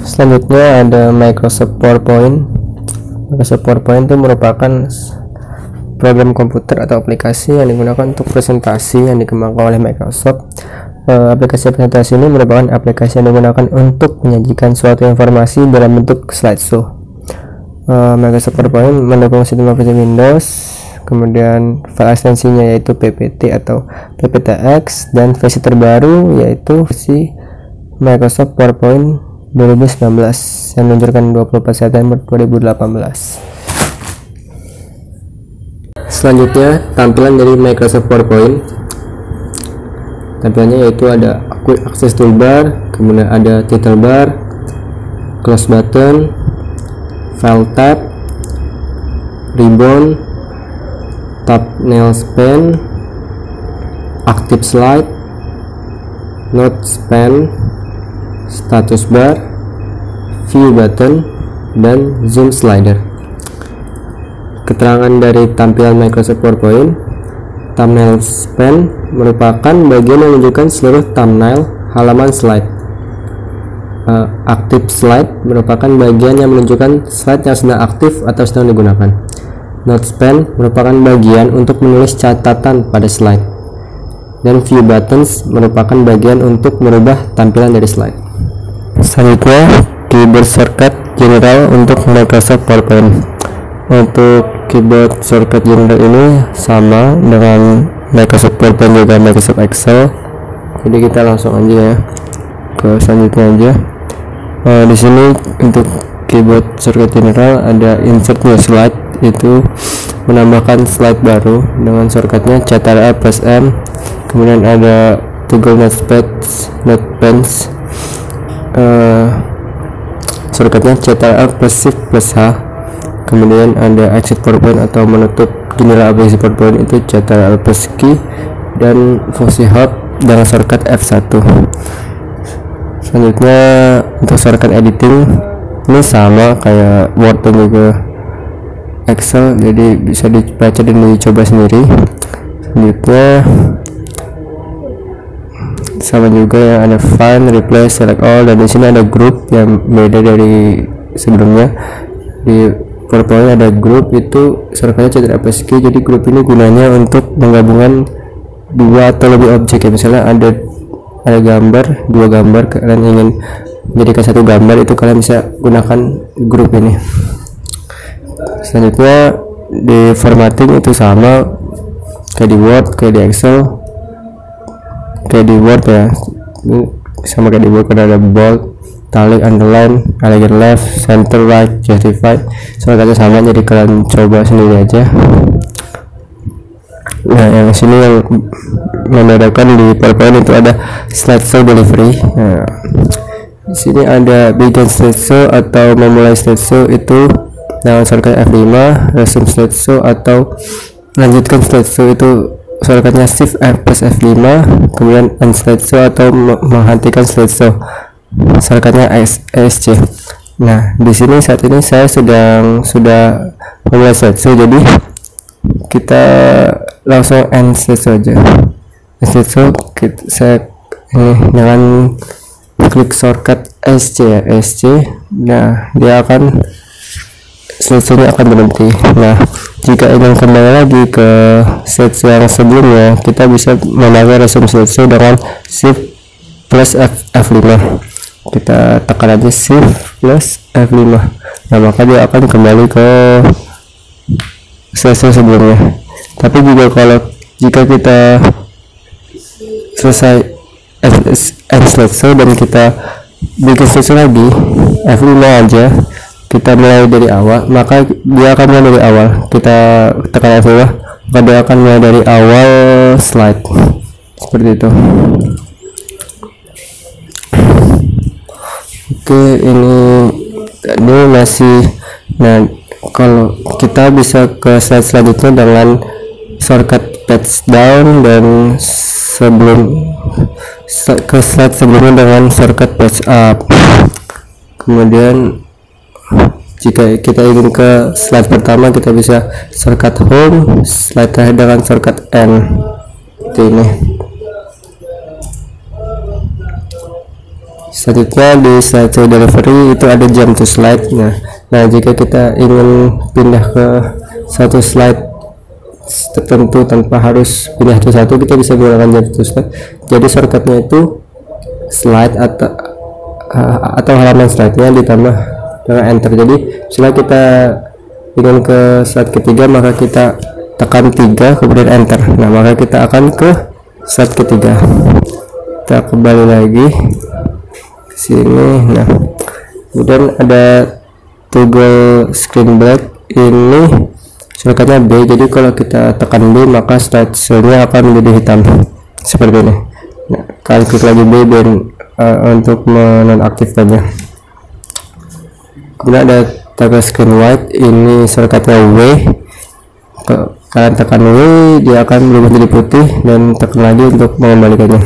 Selanjutnya ada Microsoft PowerPoint. Microsoft PowerPoint itu merupakan program komputer atau aplikasi yang digunakan untuk presentasi yang dikembangkan oleh Microsoft. Aplikasi presentasi ini merupakan aplikasi yang digunakan untuk menyajikan suatu informasi dalam bentuk slideshow. Microsoft PowerPoint mendukung sistem operasi Windows, kemudian file ekstensinya yaitu PPT atau PPTX, dan versi terbaru yaitu versi Microsoft PowerPoint 2019 yang meluncurkan 24 September 2018. Selanjutnya, tampilan dari Microsoft PowerPoint. Tampilannya yaitu ada Quick Access Toolbar, kemudian ada Title Bar, Close Button, File Tab, Ribbon, Thumbnail Span, Active Slide, Note Span, Status Bar, View Button, dan Zoom Slider. Keterangan dari tampilan Microsoft PowerPoint. Thumbnail Span merupakan bagian yang menunjukkan seluruh thumbnail halaman slide. Active Slide merupakan bagian yang menunjukkan slide yang sedang aktif atau sedang digunakan. Note Span merupakan bagian untuk menulis catatan pada slide. Dan View Buttons merupakan bagian untuk merubah tampilan dari slide. Selanjutnya, keyboard shortcut general untuk Microsoft PowerPoint. Untuk keyboard shortcut general ini sama dengan Microsoft PowerPoint juga Microsoft Excel. Jadi kita langsung aja ya ke selanjutnya aja. Di sini untuk keyboard shortcut general ada Insert New Slide, itu menambahkan slide baru dengan shortcutnya Ctrl plus M. Kemudian ada Toggle Notepads, shortcutnya Ctrl plus Shift plus H. Kemudian ada Exit PowerPoint atau menutup general aplikasi PowerPoint, itu Ctrl plus Key, dan fungsi Hub dengan shortcut F1. Selanjutnya untuk shortcut editing ini sama kayak Word dan juga Excel, jadi bisa dibaca dan dicoba sendiri. Selanjutnya sama juga yang ada Find, Replace, Select All, dan di sini ada Group yang beda dari sebelumnya. Di PowerPoint ada Group, itu shortcutnya Ctrl plus K. Jadi grup ini gunanya untuk menggabungkan dua atau lebih objek ya. Misalnya ada gambar, dua gambar, kalian ingin menjadikan satu gambar, itu kalian bisa gunakan grup ini. Selanjutnya di formatting itu sama kayak di Word, kayak di Excel, kayak di Word ya. Ini sama kayak di Word, karena ada bold, italic, underline, elegant left, center right, justify. Soalnya sama, jadi kalian coba sendiri aja. Nah, yang sini yang membedakan di PowerPoint itu ada slideshow delivery. Nah, di sini ada begin slideshow atau memulai slideshow, itu dengan shortcut F5. Resume slideshow atau lanjutkan slideshow, itu shortcutnya Shift F plus F5. Kemudian end slideshow atau menghentikan slideshow, shortcutnya ESC. Nah, di sini saat ini saya sudah memulai slideshow, jadi kita langsung end slideshow aja. Slideshow saya ini dengan klik shortcut ESC ya, ESC. Nah, dia akan slideshow-nya akan berhenti. Nah, jika ingin kembali lagi ke slideshow yang sebelumnya, kita bisa memakai resume slideshow dengan Shift plus F5. Kita tekan aja Shift plus F5. Nah, maka dia akan kembali ke slideshow sebelumnya. Tapi juga jika kita selesai end slideshow dan kita bikin slideshow lagi, F5 aja, kita mulai dari awal, maka dia akan mulai dari awal. Kita tekan F5, maka dia akan mulai dari awal slide, seperti itu. Oke, ini tadi masih. Nah, kalau kita bisa ke slide selanjutnya dengan shortcut page down, dan ke slide sebelumnya dengan shortcut page up. Kemudian jika kita ingin ke slide pertama, kita bisa shortcut home, slide terakhir dengan shortcut N. Seperti ini. Selanjutnya di slideshow delivery itu ada jump to slide. Nah jika kita ingin pindah ke satu slide tertentu tanpa harus pindah ke satu, kita bisa menggunakan jump to slide. Jadi shortcutnya itu slide atau halaman slide-nya ditambah dengan enter. Jadi setelah kita ingin ke slide ketiga, maka kita tekan 3 kemudian enter. Nah maka kita akan ke slide ketiga. Kita kembali lagi ke sini. Nah kemudian ada toggle screen black, ini shortcutnya B. Jadi kalau kita tekan B maka slide show-nya akan menjadi hitam seperti ini. Nah, kalian klik lagi B dan untuk menonaktifkannya. Kemudian ada toggle screen white, ini shortcutnya W. Kalian tekan W, dia akan berubah menjadi putih, dan tekan lagi untuk mengembalikannya.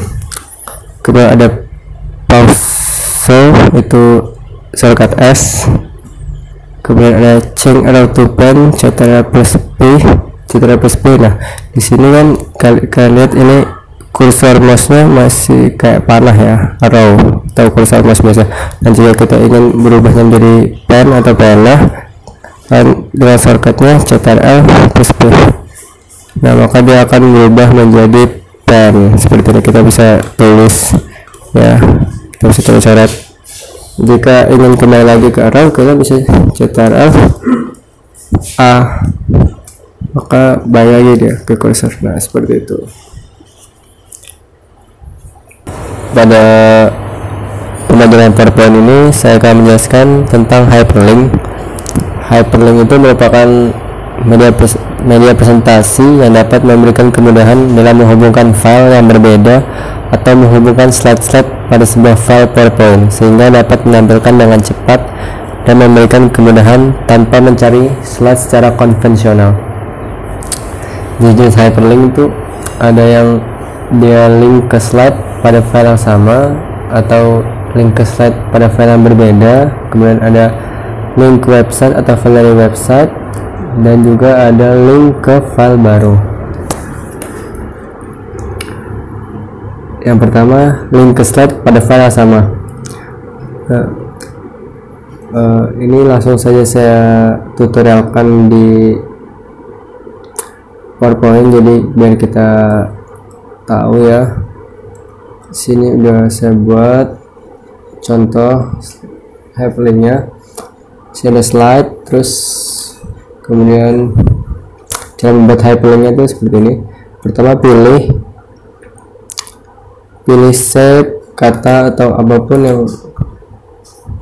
Kemudian ada pause, itu shortcut S. Kemudian ada change arrow to pen, Ctrl plus P. Nah di sini kan kalian lihat ini kursor mouse-nya masih kayak panah ya, arrow atau kursor mouse biasa. Dan jika kita ingin berubahnya menjadi pen atau pena, dan dengan shortcutnya Ctrl plus P, nah maka dia akan berubah menjadi pen seperti ini. Kita bisa tulis ya, kita bisa tulis syarat. Jika ingin kembali lagi ke arrow, kita bisa Ctrl A, maka balik lagi dia ke kursor. Nah seperti itu. Pada pembelajaran PowerPoint ini saya akan menjelaskan tentang hyperlink. Hyperlink itu merupakan media presentasi yang dapat memberikan kemudahan dalam menghubungkan file yang berbeda atau menghubungkan slide-slide pada sebuah file PowerPoint, sehingga dapat menampilkan dengan cepat dan memberikan kemudahan tanpa mencari slide secara konvensional. Jenis hyperlink itu ada yang dia link ke slide pada file yang sama atau link ke slide pada file yang berbeda. Kemudian ada link ke website atau file dari website, dan juga ada link ke file baru. Yang pertama, link ke slide pada file yang sama. Ini langsung saja saya tutorialkan di PowerPoint, jadi biar kita tahu ya. Sini udah saya buat contoh hyperlinknya. Sini ada slide, terus kemudian cara membuat hyperlinknya itu seperti ini. Pertama pilih shape, kata atau apapun yang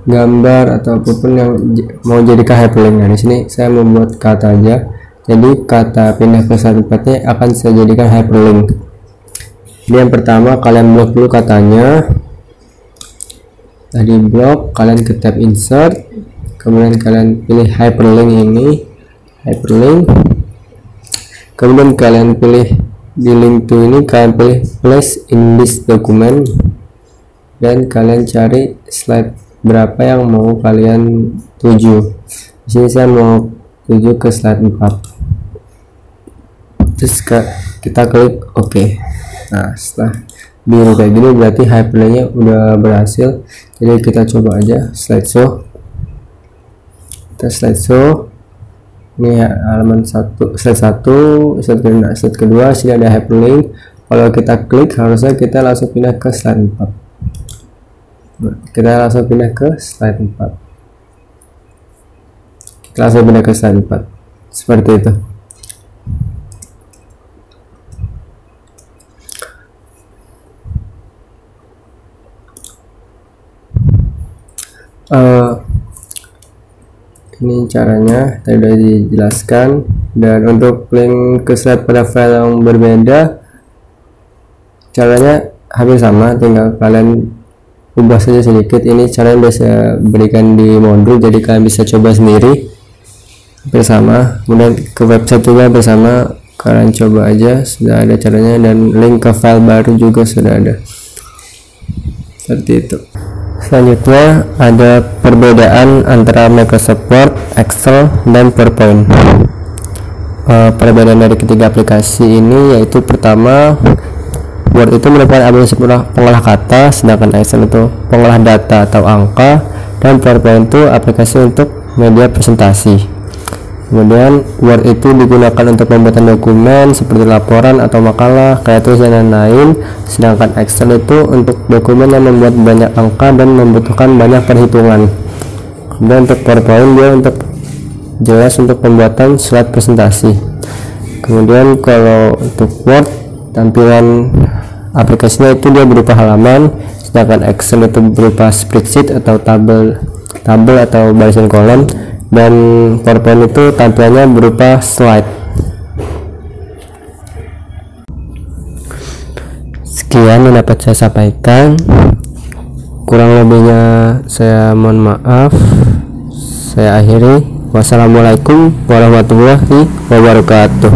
gambar atau apapun yang mau jadikan hyperlink. Nah di sini saya membuat kata aja. Jadi kata pindah ke slide 4-nya akan saya jadikan hyperlink. Jadi yang pertama kalian blok dulu katanya. Tadi blok, kalian ke tab insert, kemudian kalian pilih hyperlink ini, hyperlink. Kemudian kalian pilih di link to ini, kalian pilih place in this document, dan kalian cari slide berapa yang mau kalian tuju. Di sini saya mau tuju ke slide 4. Terus kita klik OK. Nah setelah biru kayak gini berarti hyperlinknya udah berhasil. Jadi kita coba aja slideshow. Kita slideshow. Ini halaman 1, slide 1, slide kedua, sini ada hyperlink. Kalau kita klik harusnya kita langsung pindah ke slide 4. Kita langsung pindah ke slide 4. Kita langsung pindah ke slide 4. Seperti itu. Ini caranya tadi sudah dijelaskan. Dan untuk link ke slide pada file yang berbeda, caranya hampir sama, tinggal kalian ubah saja sedikit. Ini caranya bisa berikan di modul, jadi kalian bisa coba sendiri bersama. Kemudian ke website juga bersama, kalian coba aja, sudah ada caranya. Dan link ke file baru juga sudah ada, seperti itu. Selanjutnya ada perbedaan antara Microsoft Word, Excel, dan PowerPoint. Perbedaan dari ketiga aplikasi ini yaitu pertama, Word itu merupakan aplikasi pengolah kata, sedangkan Excel itu pengolah data atau angka, dan PowerPoint itu aplikasi untuk media presentasi. Kemudian Word itu digunakan untuk pembuatan dokumen seperti laporan atau makalah, kayak tulisan dan lain, sedangkan Excel itu untuk dokumen yang membuat banyak angka dan membutuhkan banyak perhitungan. Kemudian untuk PowerPoint dia untuk jelas untuk pembuatan slide presentasi. Kemudian kalau untuk Word, tampilan aplikasinya itu dia berupa halaman, sedangkan Excel itu berupa spreadsheet atau tabel atau barisan kolom, dan PowerPoint itu tampilannya berupa slide. Sekian yang dapat saya sampaikan, kurang lebihnya saya mohon maaf. Saya akhiri. Wassalamualaikum warahmatullahi wabarakatuh.